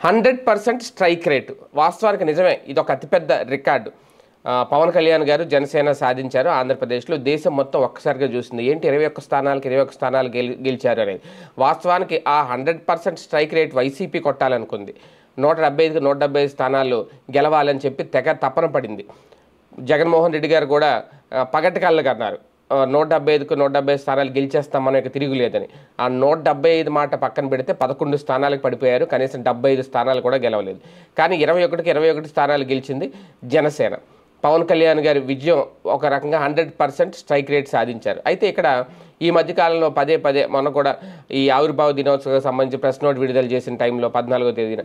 100% strike rate వాస్తవానికి నిజమే. ఇది ఒక అతిపెద్ద రికార్డు పవన్ కళ్యాణ్ గారు జనసేన సాధించారు ఆంధ్రప్రదేశ్లో. దేశం మొత్తం ఒక్కసారిగా చూసింది ఏంటి 21 స్థానాలకు 21 స్థానాలు గెలిచారు అనేది. వాస్తవానికి ఆ 100% స్ట్రైక్ రేట్ వైసీపీ కొట్టాలనుకుంది. 175కి 175 స్థానాలు గెలవాలని చెప్పి తెగ తపన పడింది. జగన్మోహన్ రెడ్డి గారు కూడా పగటి కళ్ళగా అన్నారు 175కు 175 స్థానాలు గెలిచేస్తాం మనం ఇక తిరుగులేదని. ఆ 175 మాట పక్కన పెడితే 11 స్థానాలకు పడిపోయారు. కనీసం 75 స్థానాలు కూడా గెలవలేదు. కానీ 21కి 21 స్థానాలు గెలిచింది జనసేన. పవన్ కళ్యాణ్ గారి విజయం ఒక రకంగా 100% స్ట్రైక్ రేట్ సాధించారు. అయితే ఇక్కడ ఈ మధ్యకాలంలో పదే పదే మొన్న కూడా ఈ ఆవిర్భావ దినోత్సవం సంబంధించి ప్రెస్ నోట్ విడుదల చేసిన టైంలో 14వ తేదీన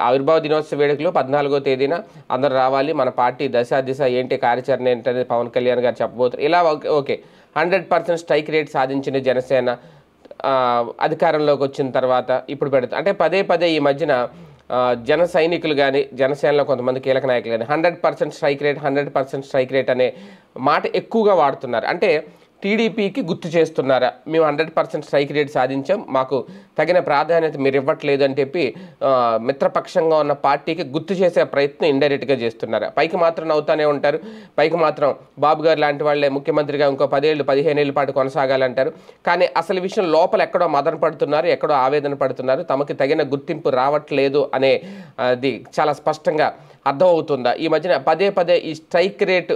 ఆవిర్భావ దినోత్సవ వేడుకలు 14వ తేదీన అందరూ రావాలి, మన పార్టీ దశ దిశ ఏంటి కార్యాచరణ ఏంటనేది పవన్ కళ్యాణ్ గారు చెప్పబోతున్నారు. ఇలా ఓకే 100% స్ట్రైక్ రేట్ సాధించిన జనసేన అధికారంలోకి వచ్చిన తర్వాత ఇప్పుడు పెడుతుంది. అంటే పదే పదే ఈ మధ్యన జన సైనికులు కానీ జనసేనలో కొంతమంది కీలక నాయకులు కానీ 100% స్ట్రైక్ రేట్ 100% స్ట్రైక్ రేట్ అనే మాట ఎక్కువగా వాడుతున్నారు. అంటే టీడీపీకి గుర్తు చేస్తున్నారా, మేము 100% స్ట్రైక్ రేట్ సాధించాం, మాకు తగిన ప్రాధాన్యత మీరు ఇవ్వట్లేదు అని చెప్పి మిత్రపక్షంగా ఉన్న పార్టీకి గుర్తు చేసే ప్రయత్నం ఇండైరెక్ట్గా చేస్తున్నారా? పైకి మాత్రం నవ్వుతూనే ఉంటారు, పైకి మాత్రం బాబు గారు లాంటి వాళ్ళే ముఖ్యమంత్రిగా ఇంకో 10 ఏళ్ళు 15 ఏళ్ళ పాటు కొనసాగాలంటారు. కానీ అసలు విషయం లోపల ఎక్కడో మదన పడుతున్నారు, ఎక్కడో ఆవేదన పడుతున్నారు, తమకి తగిన గుర్తింపు రావట్లేదు అనే అది చాలా స్పష్టంగా అర్థమవుతుందా? ఈ మధ్యన పదే పదే ఈ స్ట్రైక్ రేట్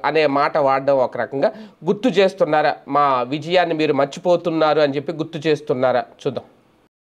అనే మాట వాడడం ఒక రకంగా గుర్తు చేస్తున్నారా, మా విజయాన్ని మీరు మర్చిపోతున్నారు అని చెప్పి గుర్తు చేస్తున్నారా? చూద్దాం.